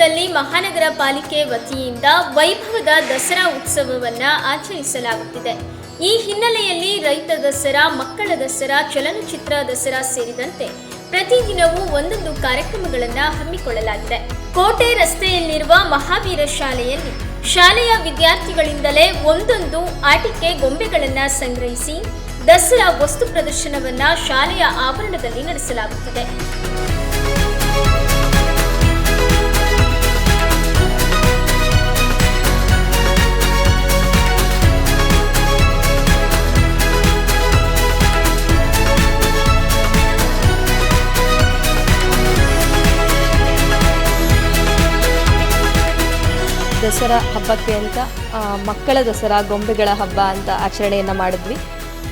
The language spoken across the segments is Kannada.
ನಗರದಲ್ಲಿ ಮಹಾನಗರ ಪಾಲಿಕೆ ವತಿಯಿಂದ ವೈಭವದ ದಸರಾ ಉತ್ಸವವನ್ನು ಆಚರಿಸಲಾಗುತ್ತಿದೆ. ಈ ಹಿನ್ನೆಲೆಯಲ್ಲಿ ರೈತ ದಸರಾ, ಮಕ್ಕಳ ದಸರಾ, ಚಲನಚಿತ್ರ ದಸರಾ ಸೇರಿದಂತೆ ಪ್ರತಿದಿನವೂ ಒಂದೊಂದು ಕಾರ್ಯಕ್ರಮಗಳನ್ನು ಹಮ್ಮಿಕೊಳ್ಳಲಾಗಿದೆ. ಕೋಟೆ ರಸ್ತೆಯಲ್ಲಿರುವ ಮಹಾವೀರ ಶಾಲೆಯಲ್ಲಿ ಶಾಲೆಯ ವಿದ್ಯಾರ್ಥಿಗಳಿಂದಲೇ ಒಂದೊಂದು ಆಟಿಕೆ ಗೊಂಬೆಗಳನ್ನು ಸಂಗ್ರಹಿಸಿ ದಸರಾ ವಸ್ತು ಪ್ರದರ್ಶನವನ್ನು ಶಾಲೆಯ ಆವರಣದಲ್ಲಿ ನಡೆಸಲಾಗುತ್ತದೆ. ದಸರಾ ಹಬ್ಬಕ್ಕೆ ಅಂತ ಮಕ್ಕಳ ದಸರಾ ಗೊಂಬೆಗಳ ಹಬ್ಬ ಅಂತ ಆಚರಣೆಯನ್ನು ಮಾಡಿದ್ವಿ.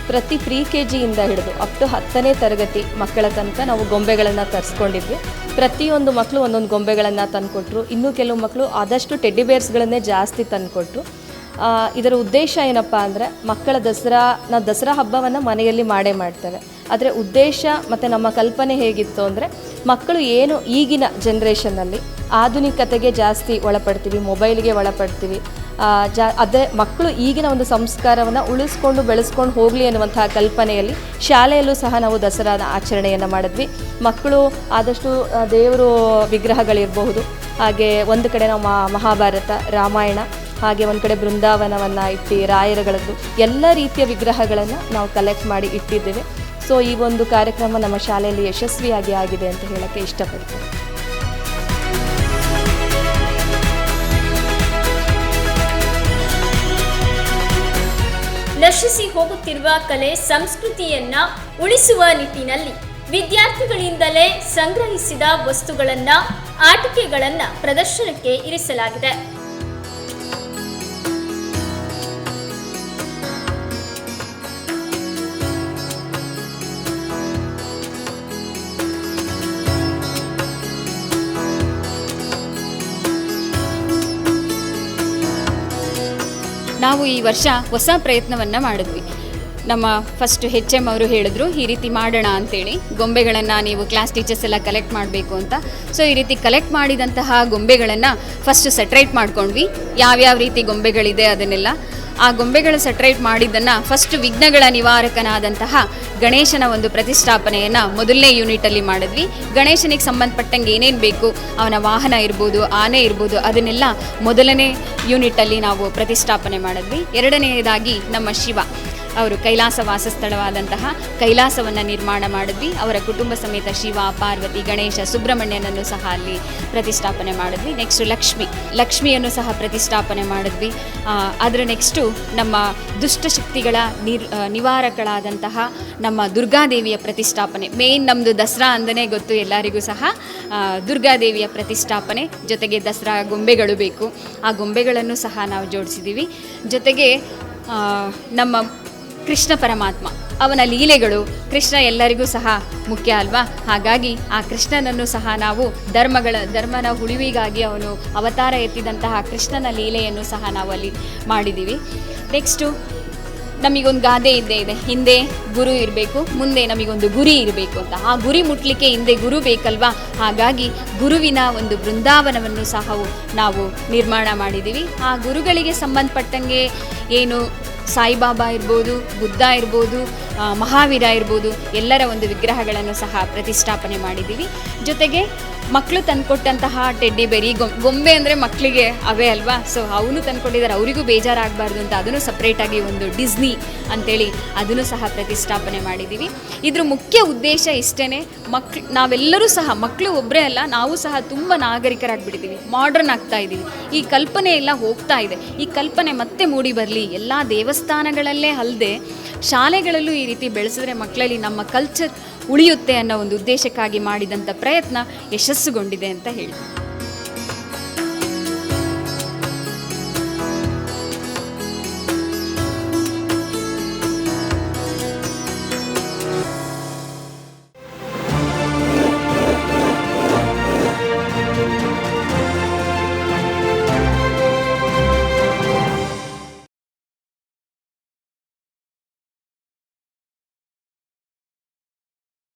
ಪ್ರತಿ ಪ್ರಿ KGಯಿಂದ ಹಿಡಿದು ಅಪ್ ಟು 10ನೇ ತರಗತಿ ಮಕ್ಕಳ ತನಕ ನಾವು ಗೊಂಬೆಗಳನ್ನು ತರಿಸ್ಕೊಂಡಿದ್ವಿ. ಪ್ರತಿಯೊಂದು ಮಕ್ಕಳು ಒಂದೊಂದು ಗೊಂಬೆಗಳನ್ನು ತಂದುಕೊಟ್ರು. ಇನ್ನೂ ಕೆಲವು ಮಕ್ಕಳು ಆದಷ್ಟು ಟೆಡ್ಡಿ ಬೇರ್ಸ್ಗಳನ್ನೇ ಜಾಸ್ತಿ ತಂದುಕೊಟ್ರು. ಇದರ ಉದ್ದೇಶ ಏನಪ್ಪ ಅಂದರೆ ಮಕ್ಕಳ ದಸರಾ ಹಬ್ಬವನ್ನು ಮನೆಯಲ್ಲಿ ಮಾಡೇ ಮಾಡ್ತೇವೆ. ಆದರೆ ಉದ್ದೇಶ ಮತ್ತು ನಮ್ಮ ಕಲ್ಪನೆ ಹೇಗಿತ್ತು ಅಂದರೆ ಮಕ್ಕಳು ಏನು ಈಗಿನ ಜನ್ರೇಷನ್ನಲ್ಲಿ ಆಧುನಿಕತೆಗೆ ಜಾಸ್ತಿ ಒಳಪಡ್ತೀವಿ, ಮೊಬೈಲ್ಗೆ ಒಳಪಡ್ತೀವಿ. ಅದೇ ಮಕ್ಕಳು ಈಗಿನ ಒಂದು ಸಂಸ್ಕಾರವನ್ನು ಉಳಿಸ್ಕೊಂಡು ಬೆಳೆಸ್ಕೊಂಡು ಹೋಗಲಿ ಅನ್ನುವಂತಹ ಕಲ್ಪನೆಯಲ್ಲಿ ಶಾಲೆಯಲ್ಲೂ ಸಹ ನಾವು ದಸರಾದ ಆಚರಣೆಯನ್ನು ಮಾಡಿದ್ವಿ. ಮಕ್ಕಳು ಆದಷ್ಟು ದೇವರು ವಿಗ್ರಹಗಳಿರಬಹುದು, ಹಾಗೆ ಒಂದು ಕಡೆ ನಾವು ಮಹಾಭಾರತ, ರಾಮಾಯಣ, ಹಾಗೆ ಒಂದು ಕಡೆ ಬೃಂದಾವನವನ್ನು ಇಟ್ಟು ರಾಯರಗಳದ್ದು ಎಲ್ಲ ರೀತಿಯ ವಿಗ್ರಹಗಳನ್ನು ನಾವು ಕಲೆಕ್ಟ್ ಮಾಡಿ ಇಟ್ಟಿದ್ದೇವೆ. ಸೊ ಈ ಒಂದು ಕಾರ್ಯಕ್ರಮ ನಮ್ಮ ಶಾಲೆಯಲ್ಲಿ ಯಶಸ್ವಿಯಾಗಿ ಆಗಿದೆ ಅಂತ ಹೇಳೋಕ್ಕೆ ಇಷ್ಟಪಡ್ತೀನಿ. ನಶಿಸಿ ಹೋಗುತ್ತಿರುವ ಕಲೆ ಸಂಸ್ಕೃತಿಯನ್ನ ಉಳಿಸುವ ನಿಟ್ಟಿನಲ್ಲಿ ವಿದ್ಯಾರ್ಥಿಗಳಿಂದಲೇ ಸಂಗ್ರಹಿಸಿದ ವಸ್ತುಗಳನ್ನ, ಆಟಿಕೆಗಳನ್ನ ಪ್ರದರ್ಶನಕ್ಕೆ ಇರಿಸಲಾಗಿದೆ. ನಾವು ಈ ವರ್ಷ ಹೊಸ ಪ್ರಯತ್ನವನ್ನು ಮಾಡಿದ್ವಿ. ನಮ್ಮ ಫಸ್ಟ್ HM ಅವರು ಹೇಳಿದ್ರು ಈ ರೀತಿ ಮಾಡೋಣ ಅಂತೇಳಿ, ಗೊಂಬೆಗಳನ್ನು ನೀವು ಕ್ಲಾಸ್ ಟೀಚರ್ಸ್ ಎಲ್ಲ ಕಲೆಕ್ಟ್ ಮಾಡಬೇಕು ಅಂತ. ಸೊ ಈ ರೀತಿ ಕಲೆಕ್ಟ್ ಮಾಡಿದಂತಹ ಗೊಂಬೆಗಳನ್ನು ಫಸ್ಟ್ ಸೆಟ್ರೇಟ್ ಮಾಡ್ಕೊಂಡ್ವಿ. ಯಾವ್ಯಾವ ರೀತಿ ಗೊಂಬೆಗಳಿದೆ ಅದನ್ನೆಲ್ಲ, ಆ ಗೊಂಬೆಗಳು ಸೆಟ್ರೇಟ್ ಮಾಡಿದ್ದನ್ನು ಫಸ್ಟ್ ವಿಘ್ನಗಳ ನಿವಾರಕನಾದಂತಹ ಗಣೇಶನ ಒಂದು ಪ್ರತಿಷ್ಠಾಪನೆಯನ್ನು ಮೊದಲನೇ ಯೂನಿಟಲ್ಲಿ ಮಾಡಿದ್ವಿ. ಗಣೇಶನಿಗೆ ಸಂಬಂಧಪಟ್ಟಂಗೆ ಏನೇನು ಬೇಕು, ಅವನ ವಾಹನ ಇರ್ಬೋದು, ಆನೆ ಇರ್ಬೋದು, ಅದನ್ನೆಲ್ಲ ಮೊದಲನೇ ಯೂನಿಟಲ್ಲಿ ನಾವು ಪ್ರತಿಷ್ಠಾಪನೆ ಮಾಡಿದ್ವಿ. ಎರಡನೆಯದಾಗಿ ನಮ್ಮ ಶಿವ ಅವರು ಕೈಲಾಸ ವಾಸಸ್ಥಳವಾದಂತಹ ಕೈಲಾಸವನ್ನು ನಿರ್ಮಾಣ ಮಾಡಿದ್ವಿ. ಅವರ ಕುಟುಂಬ ಸಮೇತ ಶಿವ, ಪಾರ್ವತಿ, ಗಣೇಶ, ಸುಬ್ರಹ್ಮಣ್ಯನನ್ನು ಸಹ ಅಲ್ಲಿ ಪ್ರತಿಷ್ಠಾಪನೆ ಮಾಡಿದ್ವಿ. ನೆಕ್ಸ್ಟು ಲಕ್ಷ್ಮಿಯನ್ನು ಸಹ ಪ್ರತಿಷ್ಠಾಪನೆ ಮಾಡಿದ್ವಿ. ಅದರ ನೆಕ್ಸ್ಟು ನಮ್ಮ ದುಷ್ಟಶಕ್ತಿಗಳ ನಿವಾರಕಳಾದಂತಹ ನಮ್ಮ ದುರ್ಗಾದೇವಿಯ ಪ್ರತಿಷ್ಠಾಪನೆ. ಮೇನ್ ನಮ್ಮದು ದಸರಾ ಅಂದನೇ ಗೊತ್ತು ಎಲ್ಲರಿಗೂ ಸಹ. ದುರ್ಗಾದೇವಿಯ ಪ್ರತಿಷ್ಠಾಪನೆ ಜೊತೆಗೆ ದಸರಾ ಗೊಂಬೆಗಳು ಬೇಕು, ಆ ಗೊಂಬೆಗಳನ್ನು ಸಹ ನಾವು ಜೋಡಿಸಿದ್ದೀವಿ. ಜೊತೆಗೆ ನಮ್ಮ ಕೃಷ್ಣ ಪರಮಾತ್ಮ, ಅವನ ಲೀಲೆಗಳು, ಕೃಷ್ಣ ಎಲ್ಲರಿಗೂ ಸಹ ಮುಖ್ಯ ಅಲ್ವಾ, ಹಾಗಾಗಿ ಆ ಕೃಷ್ಣನನ್ನು ಸಹ ನಾವು ಧರ್ಮನ ಉಳಿವಿಗಾಗಿ ಅವನು ಅವತಾರ ಎತ್ತಿದಂತಹ ಕೃಷ್ಣನ ಲೀಲೆಯನ್ನು ಸಹ ನಾವು ಅಲ್ಲಿ ಮಾಡಿದ್ದೀವಿ. ನೆಕ್ಸ್ಟು ನಮಗೊಂದು ಗಾದೆ ಇದ್ದೇ ಇದೆ, ಹಿಂದೆ ಗುರು ಇರಬೇಕು, ಮುಂದೆ ನಮಗೊಂದು ಗುರಿ ಇರಬೇಕು ಅಂತ. ಆ ಗುರಿ ಮುಟ್ಲಿಕ್ಕೆ ಹಿಂದೆ ಗುರು ಬೇಕಲ್ವಾ, ಹಾಗಾಗಿ ಗುರುವಿನ ಒಂದು ಬೃಂದಾವನವನ್ನು ಸಹ ನಾವು ನಿರ್ಮಾಣ ಮಾಡಿದ್ದೀವಿ. ಆ ಗುರುಗಳಿಗೆ ಸಂಬಂಧಪಟ್ಟಂಗೆ ಏನು ಸಾಯಿಬಾಬಾ ಇರ್ಬೋದು, ಬುದ್ಧ ಇರ್ಬೋದು, ಮಹಾವೀರ ಇರ್ಬೋದು, ಎಲ್ಲರ ಒಂದು ವಿಗ್ರಹಗಳನ್ನು ಸಹ ಪ್ರತಿಷ್ಠಾಪನೆ ಮಾಡಿದ್ದೀವಿ. ಜೊತೆಗೆ ಮಕ್ಕಳು ತಂದುಕೊಟ್ಟಂತಹ ಟೆಡ್ಡಿ ಬೇರಿ ಗೊಂಬೆ ಅಂದರೆ ಮಕ್ಕಳಿಗೆ ಅವೇ ಅಲ್ವಾ, ಸೊ ಅವನು ತಂದುಕೊಟ್ಟಿದ್ದಾರೆ, ಅವರಿಗೂ ಬೇಜಾರಾಗಬಾರ್ದು ಅಂತ ಅದನ್ನು ಸಪ್ರೇಟಾಗಿ ಒಂದು ಡಿಸ್ನಿ ಅಂತೇಳಿ ಅದನ್ನು ಸಹ ಪ್ರತಿಷ್ಠಾಪನೆ ಮಾಡಿದ್ದೀವಿ. ಇದ್ರ ಮುಖ್ಯ ಉದ್ದೇಶ ಇಷ್ಟೇ, ನಾವೆಲ್ಲರೂ ಸಹ ಮಕ್ಕಳು ಒಬ್ಬರೇ ಅಲ್ಲ, ನಾವು ಸಹ ತುಂಬ ನಾಗರಿಕರಾಗಿಬಿಟ್ಟಿದ್ದೀವಿ, ಮಾಡ್ರನ್ ಆಗ್ತಾ ಇದ್ದೀವಿ. ಈ ಕಲ್ಪನೆ ಎಲ್ಲ ಹೋಗ್ತಾ ಇದೆ. ಈ ಕಲ್ಪನೆ ಮತ್ತೆ ಮೂಡಿ ಬರಲಿ, ಎಲ್ಲ ದೇವಸ್ಥಾನಗಳಲ್ಲೇ ಅಲ್ಲದೆ ಶಾಲೆಗಳಲ್ಲೂ ಈ ರೀತಿ ಬೆಳೆಸಿದ್ರೆ ಮಕ್ಕಳಲ್ಲಿ ನಮ್ಮ ಕಲ್ಚರ್ ಉಳಿಯುತ್ತೆ ಅನ್ನೋ ಒಂದು ಉದ್ದೇಶಕ್ಕಾಗಿ ಮಾಡಿದಂಥ ಪ್ರಯತ್ನ ಯಶಸ್ಸುಗೊಂಡಿದೆ ಅಂತ ಹೇಳಿ